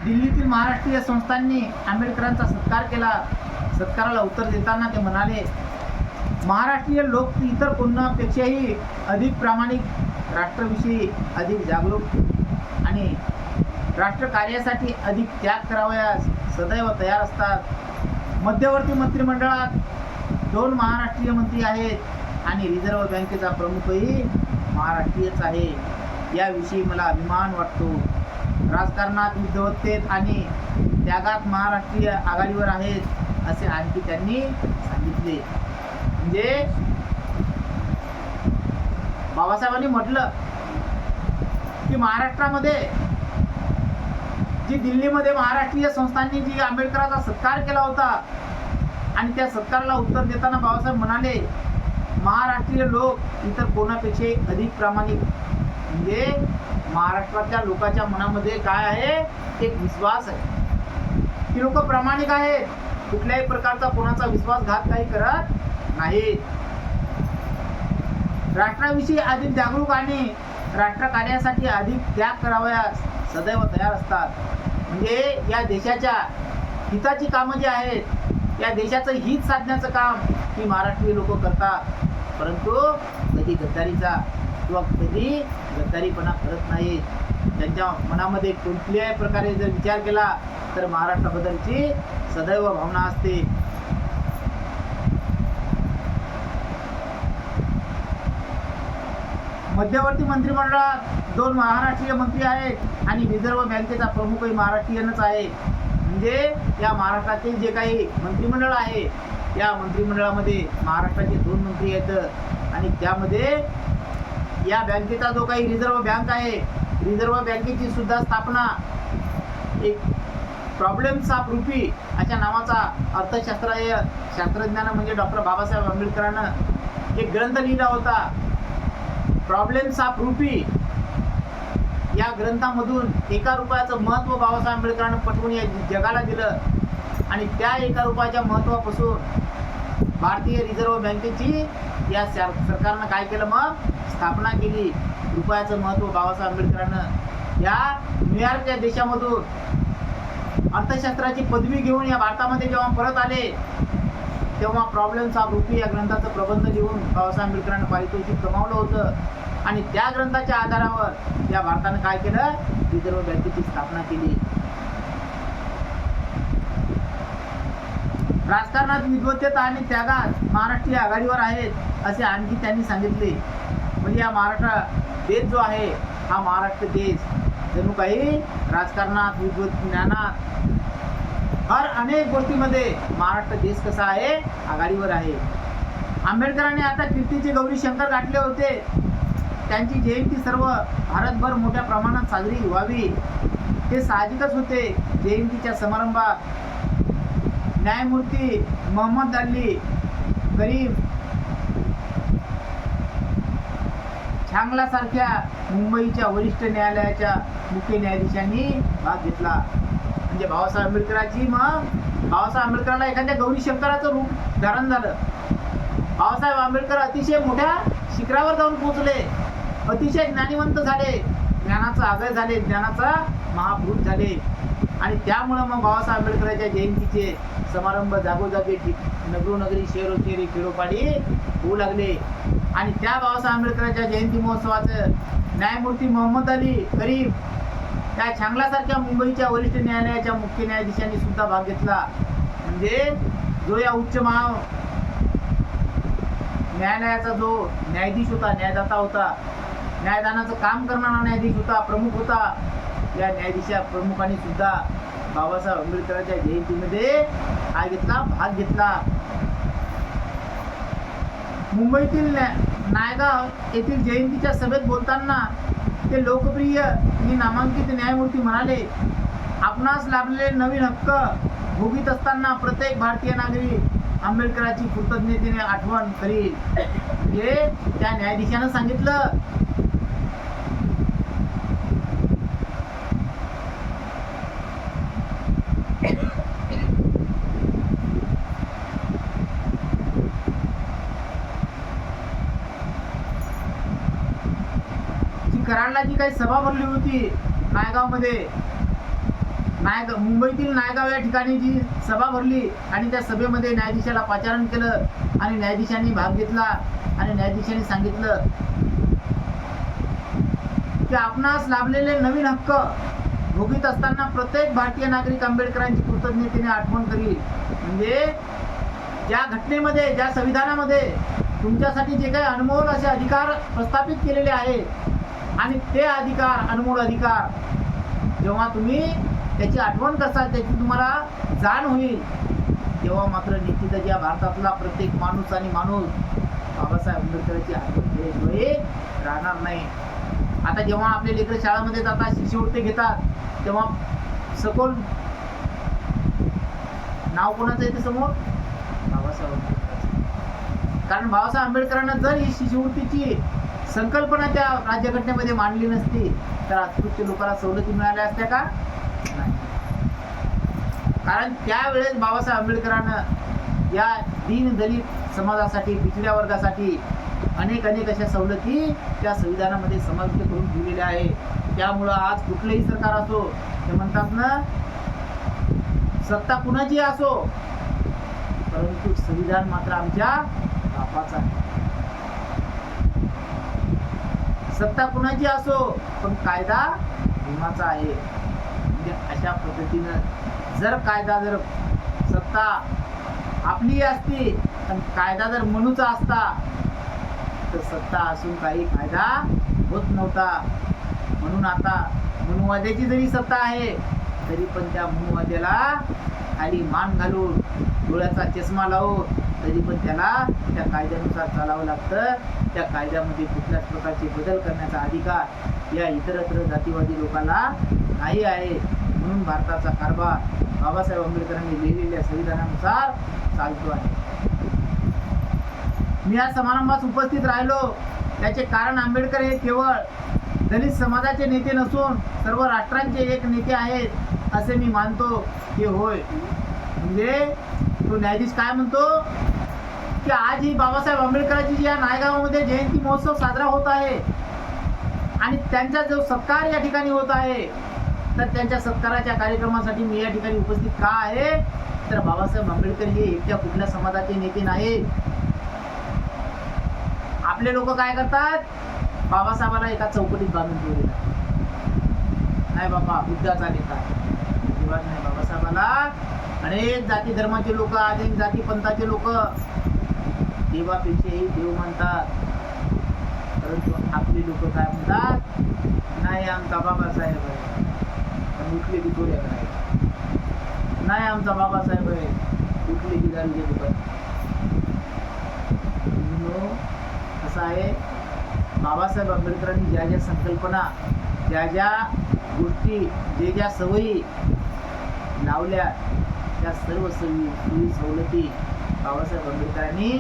दिल्लीतील महाराष्ट्रीय संस्थांनी आंबेडकरांचा सत्कार केला. सत्काराला उत्तर देताना ते म्हणाले, महाराष्ट्रीय लोक इतर कोणापेक्षाही अधिक प्रामाणिक, राष्ट्राविषयी अधिक जागरूक आणि राष्ट्र कार्यासाठी अधिक त्याग करावयास सदैव तयार असतात. मध्यवर्ती मंत्रिमंडळात 2 महाराष्ट्रीय मंत्री आहेत आणि रिझर्व्ह बँकेचा प्रमुखही महाराष्ट्रीयच आहे. याविषयी मला अभिमान वाटतो. राजकारणात, विद्वत्तेत आणि त्यागात महाराष्ट्रीय आघाडीवर आहेत असे आणखी त्यांनी सांगितले. म्हणजे बाबासाहेबांनी म्हटलं की महाराष्ट्रामध्ये जी दिल्लीमध्ये महाराष्ट्रीय संस्थांनी जी आंबेडकरांचा सत्कार केला होता आणि त्या सत्काराला उत्तर देताना बाबासाहेब म्हणाले, महाराष्ट्रीय लोक इतर कोणापेक्षाही अधिक प्रामाणिक. म्हणजे महाराष्ट्रातल्या लोकांच्या मनामध्ये काय आहे, एक विश्वास आहे. ती लोक प्रामाणिक आहेत, कुठल्याही प्रकारचा कोणाचा विश्वासघात काही करत नाहीत. राष्ट्राविषयी अधिक जागरूक आणि राष्ट्र कार्यासाठी अधिक त्याग करावयास सदैव तयार असतात. म्हणजे या देशाच्या हिताची कामं जी आहेत, या देशाचं हित साधण्याचं काम ही महाराष्ट्रीय लोक करतात. परंतु कधी गद्दारीचा किंवा कधी गद्दारीपणा करत नाहीत. त्यांच्या मनामध्ये कुठल्याही प्रकारे जर विचार केला तर महाराष्ट्राबद्दलची सदैव भावना असते. मध्यवर्ती मंत्रिमंडळात 2 महाराष्ट्रीय मंत्री आहेत आणि रिझर्व्ह बँकेचा प्रमुखही महाराष्ट्रीयनच आहे. म्हणजे या महाराष्ट्रातील जे काही मंत्रिमंडळ आहे, या मंत्रिमंडळामध्ये महाराष्ट्राचे 2 मंत्री आहेत आणि त्यामध्ये या बँकेचा जो काही रिझर्व्ह बँक आहे, रिझर्व्ह बँकेची सुद्धा स्थापना एक प्रॉब्लेम सॉल्व रूपी अशा नावाचा अर्थशास्त्रीय शास्त्रज्ञानं म्हणजे डॉक्टर बाबासाहेब आंबेडकरांनं एक ग्रंथ लिहिला होता. प्रॉब्लेम सॉल्व रूपी या ग्रंथामधून 1 रुपयाचं महत्त्व बाबासाहेब आंबेडकरांनी पटवून या जगाला दिलं आणि त्या 1 रुपयाच्या महत्त्वापासून भारतीय रिझर्व्ह बँकेची या सरकारनं काय केलं, मग स्थापना केली. रुपयाचं महत्त्व बाबासाहेब आंबेडकरांनं या न्यूयॉर्क या देशामधून अर्थशास्त्राची पदवी घेऊन या भारतामध्ये जेव्हा परत आले तेव्हा प्रॉब्लेम्स ऑफ रूपी या ग्रंथाचं प्रबंध लिहून बाबासाहेब आंबेडकरांनी पारितोषिक कमावलं होतं आणि त्या ग्रंथाच्या आधारावर या भारतानं काय केलं, रिझर्व्ह बँकेची स्थापना केली. राजकारणात, विद्वत्तेत आणि त्यागात महाराष्ट्रीय आघाडीवर आहेत असे आणखी त्यांनी सांगितले. म्हणजे हा महाराष्ट्र देश जो आहे, हा महाराष्ट्र देश जणू काही राजकारणात, विद्वत ज्ञानात, हर अनेक गोष्टीमध्ये महाराष्ट्र देश कसा आहे, आघाडीवर आहे. आंबेडकरांनी आता कीर्तीचे गौरी शंकर गाठले होते. त्यांची जयंती सर्व भारतभर मोठ्या प्रमाणात साजरी व्हावी हे साहजिकच होते. जयंतीच्या समारंभात न्यायमूर्ती मोहम्मद अली करीम छांगलासारख्या मुंबईच्या वरिष्ठ न्यायालयाच्या मुख्य न्यायाधीशांनी भाग घेतला. म्हणजे बाबासाहेब आंबेडकरांची, मग बाबासाहेब आंबेडकरांना एखाद्या गौरी शंकराचं रूप धारण झालं. बाबासाहेब आंबेडकर अतिशय मोठ्या शिखरावर जाऊन पोहोचले, अतिशय ज्ञानिवंत झाले, ज्ञानाचा आगर झाले, ज्ञानाचा महापुरुष झाले आणि त्यामुळं मग बाबासाहेब आंबेडकरांच्या जयंतीचे समारंभ जागोजागी, नगरोनगरी, शहरोशहरी, खेडोपाडी होऊ लागले. आणि त्या बाबासाहेब आंबेडकरांच्या जयंती महोत्सवाचं न्यायमूर्ती मोहम्मद अली करीम त्या छांगलासारख्या मुंबईच्या वरिष्ठ न्यायालयाच्या मुख्य न्यायाधीशांनी सुद्धा भाग घेतला. म्हणजे जो या उच्च न्यायालयाचा जो न्यायाधीश होता, न्यायदाता होता, न्यायदानाचं काम करणारा न्यायाधीश होता, प्रमुख होता, या न्यायाधीशा प्रमुखांनी सुद्धा बाबासाहेब आंबेडकरांच्या जयंतीमध्ये काय घेतला, भाग घेतला. मुंबईतील नायगाव येथील जयंतीच्या सभेत बोलताना ते लोकप्रिय आणि नामांकित न्यायमूर्ती म्हणाले, आपणास लाभलेले नवीन हक्क भोगीत असताना प्रत्येक भारतीय नागरिक आंबेडकरांची कृतज्ञतेने आठवण करील. म्हणजे त्या न्यायाधीशानं सांगितलं कराडला जी काही सभा भरली होती नायगावमध्ये, मुंबईतील नायगाव या ठिकाणी जी सभा भरली आणि त्या सभेमध्ये न्यायाधीशाला पाचारण केलं आणि न्यायाधीशांनी भाग घेतला आणि न्यायाधीशांनी सांगितलं की आपणास लाभलेले नवीन हक्क भोगीत असताना प्रत्येक भारतीय नागरिक आंबेडकरांची कृतज्ञतेने आठवण करील. म्हणजे ज्या घटनेमध्ये, ज्या संविधानामध्ये तुमच्यासाठी जे काही अनमोल असे अधिकार प्रस्थापित केलेले आहेत आणि ते अधिकार, अनमोल अधिकार, जेव्हा तुम्ही त्याची आठवण करसाल, त्याची तुम्हाला जाण होईल, तेव्हा मात्र निश्चितच या भारतातला प्रत्येक माणूस आणि माणूस बाबासाहेब आंबेडकरांची आठवण केल्याशिवाय राहणार नाही. आता जेव्हा आपले लेकरं शाळेमध्ये जातात, शिष्यवृत्ती घेतात, तेव्हा सखोल नाव कोणाचं येते समोर? बाबासाहेब आंबेडकर. कारण बाबासाहेब आंबेडकरांना जर ही शिष्यवृत्तीची संकल्पना त्या राज्यघटनेमध्ये मांडली नसती तर अस्पृश्य लोकांना सवलती मिळाल्या असत्या का? नाही. कारण त्यावेळेस बाबासाहेब आंबेडकरांना या दीन दलित समाजासाठी, पिछड्या वर्गासाठी अनेक अशा सवलती त्या संविधानामध्ये समाविष्ट करून दिलेल्या आहे. त्यामुळं आज कुठलेही सरकार असो, ते म्हणतात ना, सत्ता कुणाची असो, परंतु संविधान मात्र आमच्या बापाचा आहे. सत्ता कुणाची असो पण कायदा भीमाचा आहे. म्हणजे अशा पद्धतीनं जर कायदा, जर सत्ता आपली असती आणि कायदा जर मनूचा असता तर सत्ता असून काही फायदा होत नव्हता. म्हणून आता मनुवाद्याची जरी सत्ता आहे तरी पण त्या मनुवाद्याला खाली मान घालून, डोळ्याचा चष्मा लावून, तरी पण त्याला त्या कायद्यानुसार चालावं लागतं. त्या कायद्यामध्ये कुठल्याच प्रकारचे बदल करण्याचा अधिकार या इतरत्र जातीवादी लोकांना नाही आहे. म्हणून भारताचा कारभार बाबासाहेब आंबेडकरांनी लिहिलेल्या संविधानानुसार चालतो आहे. मी या समारंभात उपस्थित राहिलो त्याचे कारण आंबेडकर हे केवळ दलित समाजाचे नेते नसून सर्व राष्ट्रांचे एक नेते आहेत असे मी मानतो. की होय, म्हणजे तो न्यायाधीश काय म्हणतो की आज ही बाबासाहेब आंबेडकरांची जी या नायगावामध्ये जयंती महोत्सव साजरा होत आहे आणि त्यांचा जो सत्कार या ठिकाणी होत आहे, तर त्यांच्या सत्काराच्या कार्यक्रमासाठी मी या ठिकाणी उपस्थित का आहे, तर बाबासाहेब आंबेडकर हे एकट्या कुठल्या समाजाचे नेते नाहीत. आपले लोक काय करतात, बाबासाहेबाला एका चौकटीत बांधून ठेवलेला. नाही बाबा, बुद्धाचा नेता अजिबात नाही. बाबासाहेबाला अनेक जाती धर्माचे लोक, अनेक जाती पंथाचे लोक देवापेक्षाही देव म्हणतात. परंतु आपले लोक काय म्हणतात, नाही आमचा बाबासाहेब आहे, पण उठले की थोड्या करायचे. नाही आमचा बाबासाहेब आहे, उठले की दारूचे दुकान. असं आहे, बाबासाहेब आंबेडकरांनी ज्या ज्या संकल्पना, ज्या ज्या गोष्टी, जे ज्या सवयी लावल्या, त्या सर्व सवलती बाबासाहेब आंबेडकरांनी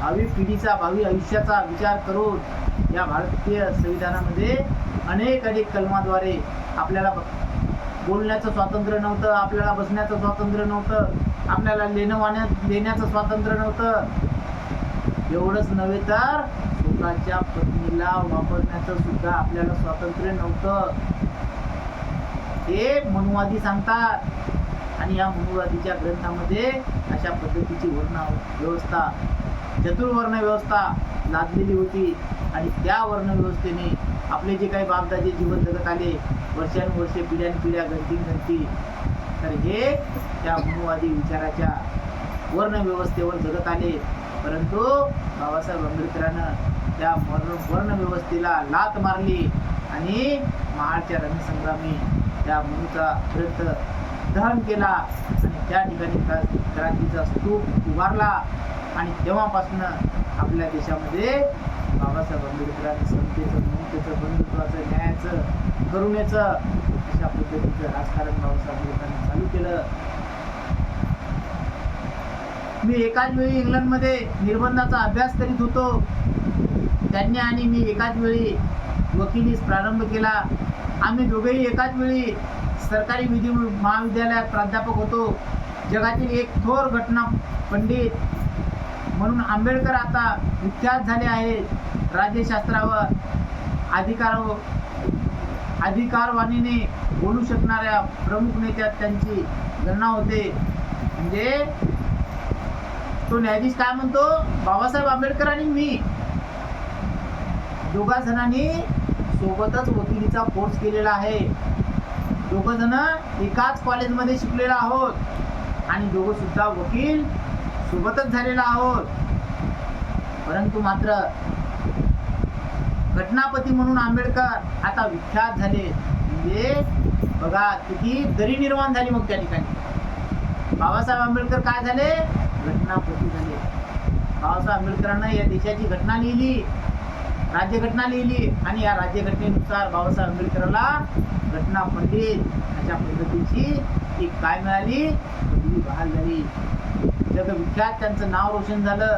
भावी पिढीचा, भावी आयुष्याचा विचार करून या भारतीय संविधानामध्ये अनेक कलमाद्वारे आपल्याला बोलण्याचं स्वातंत्र्य नव्हतं, आपल्याला बसण्याचं स्वातंत्र्य नव्हतं, आपल्याला लेण्याचं स्वातंत्र्य नव्हतं. एवढंच नव्हे तर स्वतःच्या पत्नीला वापरण्याचं सुद्धा आपल्याला स्वातंत्र्य नव्हतं. हे मनुवादी सांगतात. आणि या मनुवादीच्या ग्रंथामध्ये अशा पद्धतीची वर्ण व्यवस्था, चतुर्वर्ण व्यवस्था लादलेली होती. आणि त्या वर्ण व्यवस्थेने आपले जे काही बापदादे जीवन जगत आले, वर्षानुवर्षे, पिढ्यानपिढ्या, गणती, तर हे त्या मनुवादी विचाराच्या वर्ण व्यवस्थेवर जगत आले. परंतु बाबासाहेब आंबेडकरांनं त्या वर्ण व्यवस्थेला लात मारली आणि महाडच्या रणसंग्रामी त्या मनुचा ग्रंथ दहन केला आणि त्या ठिकाणी क्रांतीचा स्तूप उभारला. आणि तेव्हापासून आपल्या देशामध्ये बाबासाहेब आंबेडकरांनी समतेचं, ममतेचं, बंधुत्वाचं, न्यायाचं, करुणेचं अशा पद्धतीचं राजकारण बाबासाहेब आंबेडकरांनी चालू केलं. मी एकाच वेळी इंग्लंडमध्ये निर्बंधाचा अभ्यास करीत होतो. त्यांनी आणि मी एकाच वेळी वकिलीस प्रारंभ केला. आम्ही दोघेही एकाच वेळी सरकारी विधी महाविद्यालयात प्राध्यापक होतो. जगातील एक थोर घटना पंडित म्हणून आंबेडकर आता विख्यात झाले आहेत. राज्यशास्त्रावर अधिकारवाणीने बोलू शकणाऱ्या प्रमुख नेत्यात त्यांची गणना होते. म्हणजे तो न्यायाधीश काय म्हणतो, बाबासाहेब आंबेडकर आणि मी दोघा जणांनी सोबतच वकिलीचा कोर्स केलेला आहे, दोघ जण एकाच कॉलेजमध्ये शिकलेलो आहोत आणि दोघं सुद्धा वकील सोबतच झालेला आहोत. परंतु मात्र घटनापती म्हणून आंबेडकर आता विख्यात झाले. म्हणजे बघा किती दरी निर्माण झाली. मग त्या ठिकाणी बाबासाहेब आंबेडकर काय झाले, घटनापती झाले. बाबासाहेब आंबेडकरांना या देशाची घटना लिहिली, राज्यघटना लिहिली आणि या राज्यघटनेनुसार बाबासाहेब आंबेडकरांना घटना पंडित अशा पद्धतीची एक काय मिळाली, पदवी बहाल झाली. जगविख्यात त्यांचं नाव रोशन झालं.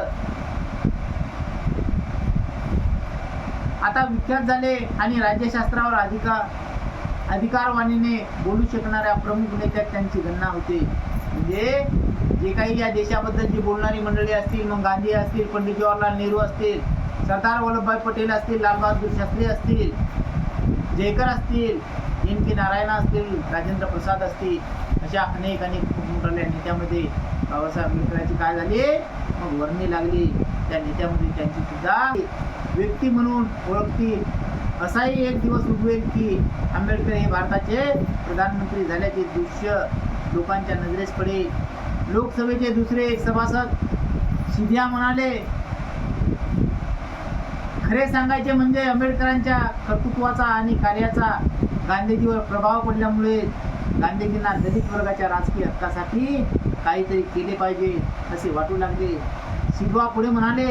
आता विख्यात झाले आणि राज्यशास्त्रावर अधिकारवाणीने बोलू शकणाऱ्या प्रमुख नेत्यात त्यांची गणना होते. म्हणजे जे काही या देशाबद्दल जी बोलणारी मंडळी असतील, मग गांधी असतील, पंडित जवाहरलाल नेहरू असतील, सरदार वल्लभभाई पटेल असतील, लालबहादूर शास्त्री असतील, जयकर असतील, NK नारायण असतील, राजेंद्र प्रसाद असतील, अशा अनेक मोठमोठ्या नेत्यामध्ये बाबासाहेब आंबेडकरांची काय झाली, मग वर्णी लागली. त्या नेत्यामध्ये त्यांची सुद्धा व्यक्ती म्हणून ओळखतील. असाही एक दिवस उगवेल की आंबेडकर हे भारताचे प्रधानमंत्री झाल्याचे दृश्य लोकांच्या नजरेस पडेल. लोकसभेचे दुसरे सभासद सिंधिया म्हणाले, खरे सांगायचे म्हणजे आंबेडकरांच्या कर्तृत्वाचा आणि कार्याचा गांधीजीवर प्रभाव पडल्यामुळे गांधीजींना दलित वर्गाच्या राजकीय हक्कासाठी काहीतरी केले पाहिजे असे वाटू लागले. शिगवा पुढे म्हणाले,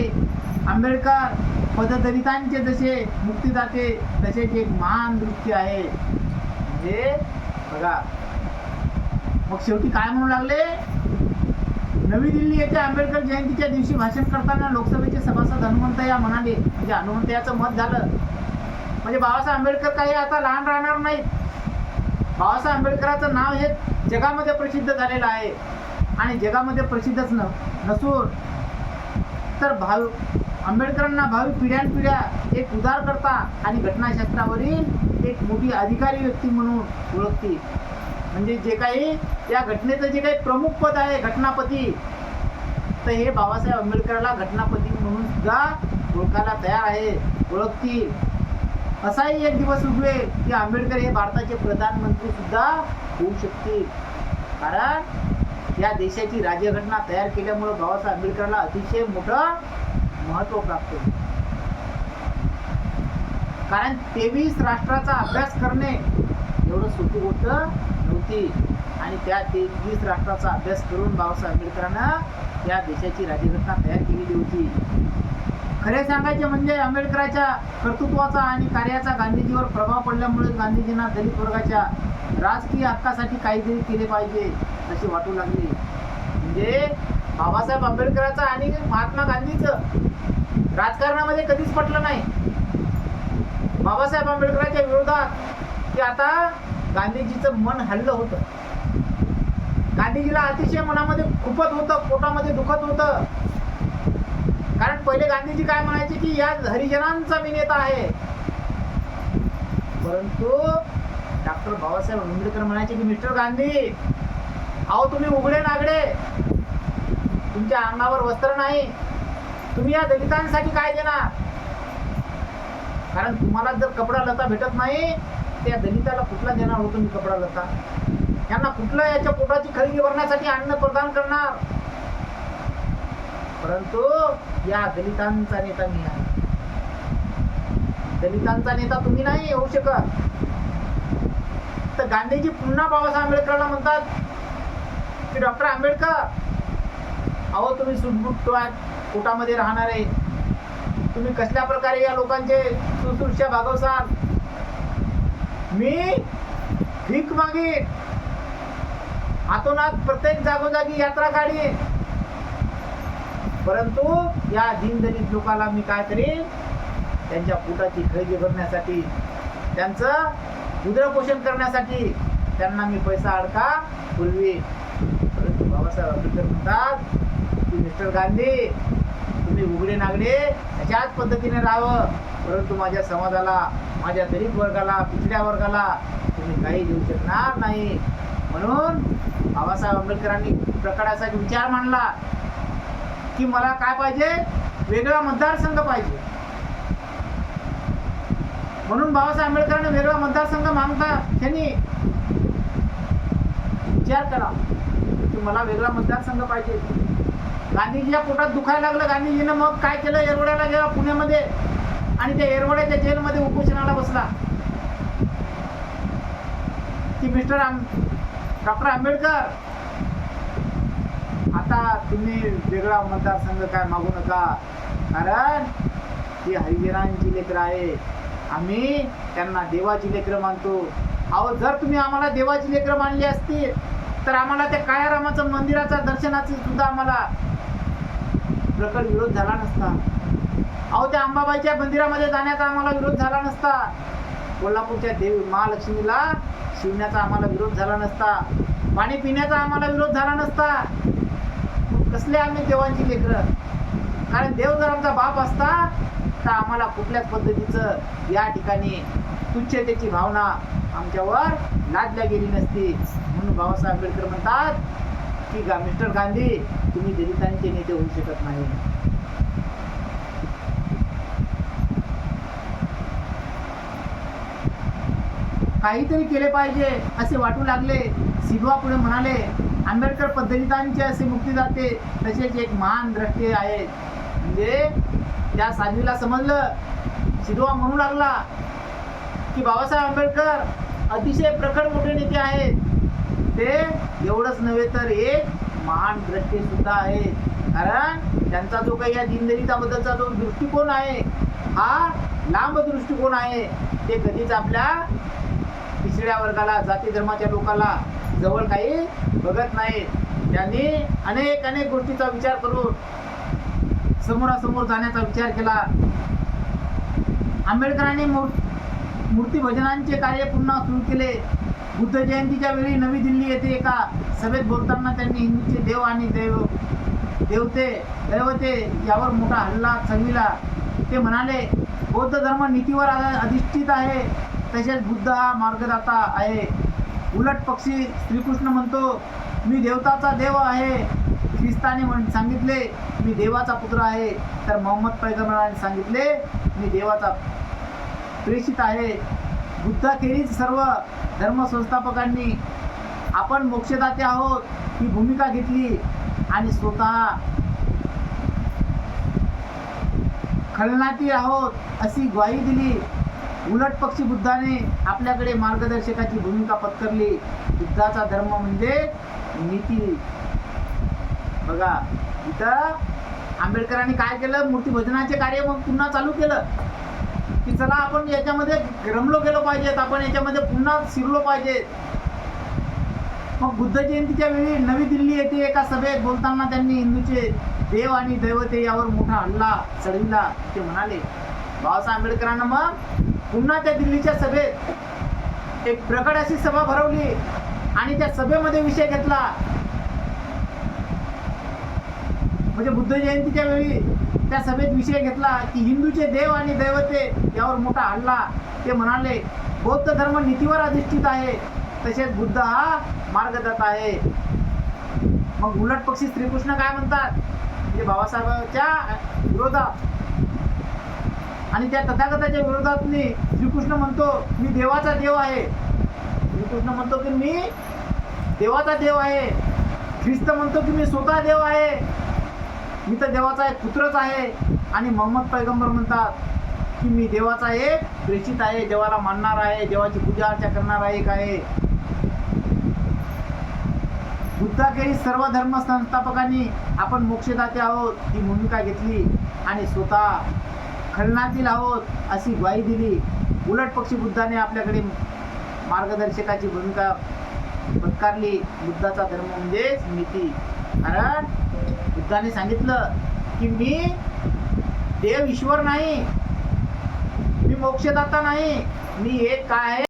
आंबेडकर पददलितांचे जसे मुक्तिदाते तसेच एक महान दृष्टी आहे. म्हणजे बघा मग शेवटी काय म्हणू लागले, नवी दिल्ली येथे आंबेडकर जयंतीच्या दिवशी भाषण करताना लोकसभेचे सभासद हनुमंतय्या म्हणाले, म्हणजे हनुमंतय्याचं मत झालं, म्हणजे बाबासाहेब आंबेडकर काही आता लहान राहणार नाहीत. बाबासाहेब आंबेडकरांचं नाव हे जगामध्ये प्रसिद्ध झालेलं आहे आणि जगामध्ये प्रसिद्धच नसून तर आंबेडकरांना भावी पिढ्यानपिढ्या एक उद्धारकर्ता आणि घटनाशास्त्रावरील एक मोठी अधिकारी व्यक्ती म्हणून ओळखतील. म्हणजे जे काही या घटनेचं जे काही प्रमुख पद आहे घटनापती, तर हे बाबासाहेब आंबेडकरला घटनापती म्हणून सुद्धा ओळखायला तयार आहे, ओळखतील. असाही एक दिवस उगवेल की आंबेडकर हे भारताचे प्रधानमंत्री सुद्धा होऊ शकतील. कारण या देशाची राज्यघटना तयार केल्यामुळे बाबासाहेब आंबेडकरला अतिशय मोठं महत्त्व प्राप्त होईल. कारण 23 राष्ट्राचा अभ्यास करणे एवढं सोपी गोष्ट नव्हती आणि त्या 23 राष्ट्राचा अभ्यास करून बाबासाहेब आंबेडकरांना या देशाची राज्यघटना तयार केलेली होती. खरे सांगायचे म्हणजे आंबेडकरांच्या कर्तृत्वाचा आणि कार्याचा गांधीजीवर प्रभाव पडल्यामुळे गांधीजींना दलित वर्गाच्या राजकीय हक्कासाठी काहीतरी केले पाहिजे असे वाटू लागले. म्हणजे बाबासाहेब आंबेडकरांचं आणि महात्मा गांधीचं राजकारणामध्ये कधीच पटलं नाही. बाबासाहेब आंबेडकरांच्या विरोधात की आता गांधीजीचं मन हल्लं होतं. गांधीजीला अतिशय मनामध्ये खुपत होतं, पोटामध्ये दुखत होतं. कारण पहिले गांधीजी काय म्हणायचे की या हरिजनांचा मी नेता आहे, परंतु डॉक्टर बाबासाहेब आंबेडकर म्हणायचे की मिस्टर गांधी, अहो तुम्ही उघडे नागडे, तुमच्या अंगावर वस्त्र नाही, तुम्ही या दलितांसाठी काय देणार? कारण तुम्हाला जर कपडा लता भेटत नाही, त्या दलिताला कुठला देणार होतो मी कपडा लता? यांना कुठलं याच्या पोटाची खळगी भरण्यासाठी अन्न प्रदान करणार? परंतु या दलितांचा नेता मी आहे. दलितांचा नेता तुम्ही नाही होऊ शकत. तर गांधीजी पुन्हा बाबासाहेब आंबेडकरांना म्हणतात की डॉक्टर आंबेडकर, अहो तुम्ही सुटबुट पोटामध्ये राहणारे, तुम्ही कसल्या प्रकारे या लोकांचे शुश्रूषा भागवसाल? मी भीक मागेन, हातोनात प्रत्येक जागोजागी यात्रा काढीन, परंतु या दीनदलित लोकांना मी काय करेन, त्यांच्या पोटाची खळगी भरण्यासाठी, त्यांचं उदरपोषण करण्यासाठी त्यांना मी पैसा अडका बोलवी. परंतु बाबासाहेब आंबेडकर म्हणतात की मिस्टर गांधी, तुम्ही उघडे नागडे अशाच पद्धतीने राहावं, परंतु माझ्या समाजाला, माझ्या दलित वर्गाला, पिछड्या वर्गाला तुम्ही काही देऊ शकणार नाही. म्हणून बाबासाहेब आंबेडकरांनी प्रकटाचा विचार मांडला की मला काय पाहिजे, वेगळा मतदारसंघ पाहिजे. म्हणून बाबासाहेब आंबेडकरांनी वेगळा मतदारसंघ मागता त्यांनी विचार करा की मला वेगळा मतदारसंघ पाहिजे. गांधीजीच्या पोटात दुखायला लागलं. गांधीजीनं मग काय केलं, येरवड्याला गेला पुण्यामध्ये आणि त्या येरवड्याच्या जेलमध्ये उपोषणाला बसला की डॉक्टर आंबेडकर, आता तुम्ही वेगळा मतदारसंघ काय मागू नका, कारण ती हरिजनांची लेकरं आहे, आम्ही त्यांना देवाची लेकरं मानतो. अहो, जर तुम्ही आम्हाला देवाची लेकरं मानली असती तर आम्हाला त्या काळारामाचं मंदिराचा दर्शनाचा सुद्धा आम्हाला प्रकट विरोध झाला नसता. अहो, त्या अंबाबाईच्या मंदिरामध्ये जाण्याचा आम्हाला विरोध झाला नसता. कोल्हापूरच्या देवी महालक्ष्मीला शिवण्याचा आम्हाला विरोध झाला नसता. पाणी पिण्याचा आम्हाला विरोध झाला नसता. कसले आम्ही देवांची लेकरं? कारण देव जर आमचा बाप असता तर आम्हाला कुठल्याच पद्धतीचं या ठिकाणी तुच्छतेची भावना आमच्यावर लादल्या गेली नसती. म्हणून बाबासाहेब आंबेडकर म्हणतात की मिस्टर गांधी, तुम्ही दलितांचे नेते होऊ शकत नाही. काहीतरी केले पाहिजे असे वाटू लागले. सिधवा पुढे म्हणाले, आंबेडकर दलितांचे असे मुक्तिदाते तसेच एक महान द्रष्टे आहेत. म्हणजे त्या साध्वीला समजलं, सिधवा म्हणू लागला की बाबासाहेब आंबेडकर अतिशय प्रखर मोठे नेते आहेत. ते एवढंच नव्हे तर एक महान द्रष्टे सुद्धा आहेत. कारण त्यांचा जो काही या दीनदलिताबद्दलचा जो दृष्टिकोन आहे हा लांब दृष्टिकोन आहे. ते कधीच आपल्या पिछड्या वर्गाला, जाती धर्माच्या लोकांना जवळ काही बघत नाहीत. त्यांनी अनेक गोष्टीचा विचार करून समोरासमोर जाण्याचा विचार केला. आंबेडकरांनी मूर्ती भजनांचे कार्य पुन्हा सुरू केले. बुद्ध जयंतीच्या वेळी नवी दिल्ली येथे एका सभेत बोलताना त्यांनी हिंदूचे देव आणि दैवते यावर मोठा हल्ला चढविला. ते म्हणाले, बौद्ध धर्म नीतीवर अधिष्ठित आहे, तसेच बुद्ध हा मार्गदाता आहे. उलट पक्षी श्रीकृष्ण म्हणतो, मी देवताचा देव आहे. ख्रिस्ताने सांगितले, मी देवाचा पुत्र आहे. तर मोहम्मद पैगंबराने सांगितले, मी देवाचा प्रेषित आहे. बुद्धाखेरीज सर्व धर्म संस्थापकांनी आपण मोक्षदाते आहोत ही भूमिका घेतली आणि स्वतः खलनाती आहोत अशी ग्वाही दिली. उलट पक्षी बुद्धाने आपल्याकडे मार्गदर्शकाची भूमिका पत्करली. बुद्धाचा धर्म म्हणजे नीती. बघा, इथं आंबेडकरांनी काय केलं, मूर्ती भजनाचे कार्य मग पुन्हा चालू केलं की चला आपण याच्यामध्ये रमलो गेलो पाहिजेत, आपण याच्यामध्ये पुन्हा शिरलो पाहिजे. मग बुद्ध जयंतीच्या वेळी नवी दिल्ली येथे एका सभेत बोलताना त्यांनी हिंदूचे देव आणि दैवते यावर मोठा हल्ला चढविला. ते म्हणाले, बाबासाहेब आंबेडकरांना मग पुन्हा त्या दिल्लीच्या सभेत एक प्रकट अशी सभा भरवली आणि त्या सभेमध्ये विषय घेतला. म्हणजे बुद्ध जयंतीच्या वेळी त्या सभेत विषय घेतला की हिंदूचे देव आणि दैवते यावर मोठा हल्ला. ते म्हणाले, बौद्ध धर्म नीतीवर अधिष्ठित आहे, तसेच बुद्ध हा मार्गदत्ता आहे. मग उलट पक्षी श्रीकृष्ण काय म्हणतात, म्हणजे बाबासाहेबांच्या विरोधात आणि त्या तथागताच्या विरोधात श्रीकृष्ण म्हणतो, मी देवाचा देव आहे. श्रीकृष्ण म्हणतो की मी देवाचा देव आहे. ख्रिस्त म्हणतो की मी स्वतः देव आहे, मी तर देवाचा एक पुत्रच आहे. आणि मोहम्मद पैगंबर म्हणतात की मी देवाचा एक प्रेषित आहे, देवाला मानणार आहे, देवाची पूजा अर्चा करणारा एक आहे. बुद्धाखेरीज सर्व धर्म संस्थापकांनी आपण मोक्षदाते आहोत ही भूमिका घेतली आणि स्वतः खलनातील आहोत अशी ग्वाही दिली. उलट पक्षी बुद्धाने आपल्याकडे मार्गदर्शकाची भूमिका पत्कारली. बुद्धाचा धर्म म्हणजेच नीती. कारण बुद्धाने सांगितलं की मी देव ईश्वर नाही, मी मोक्षदाता नाही, मी एक काय आहे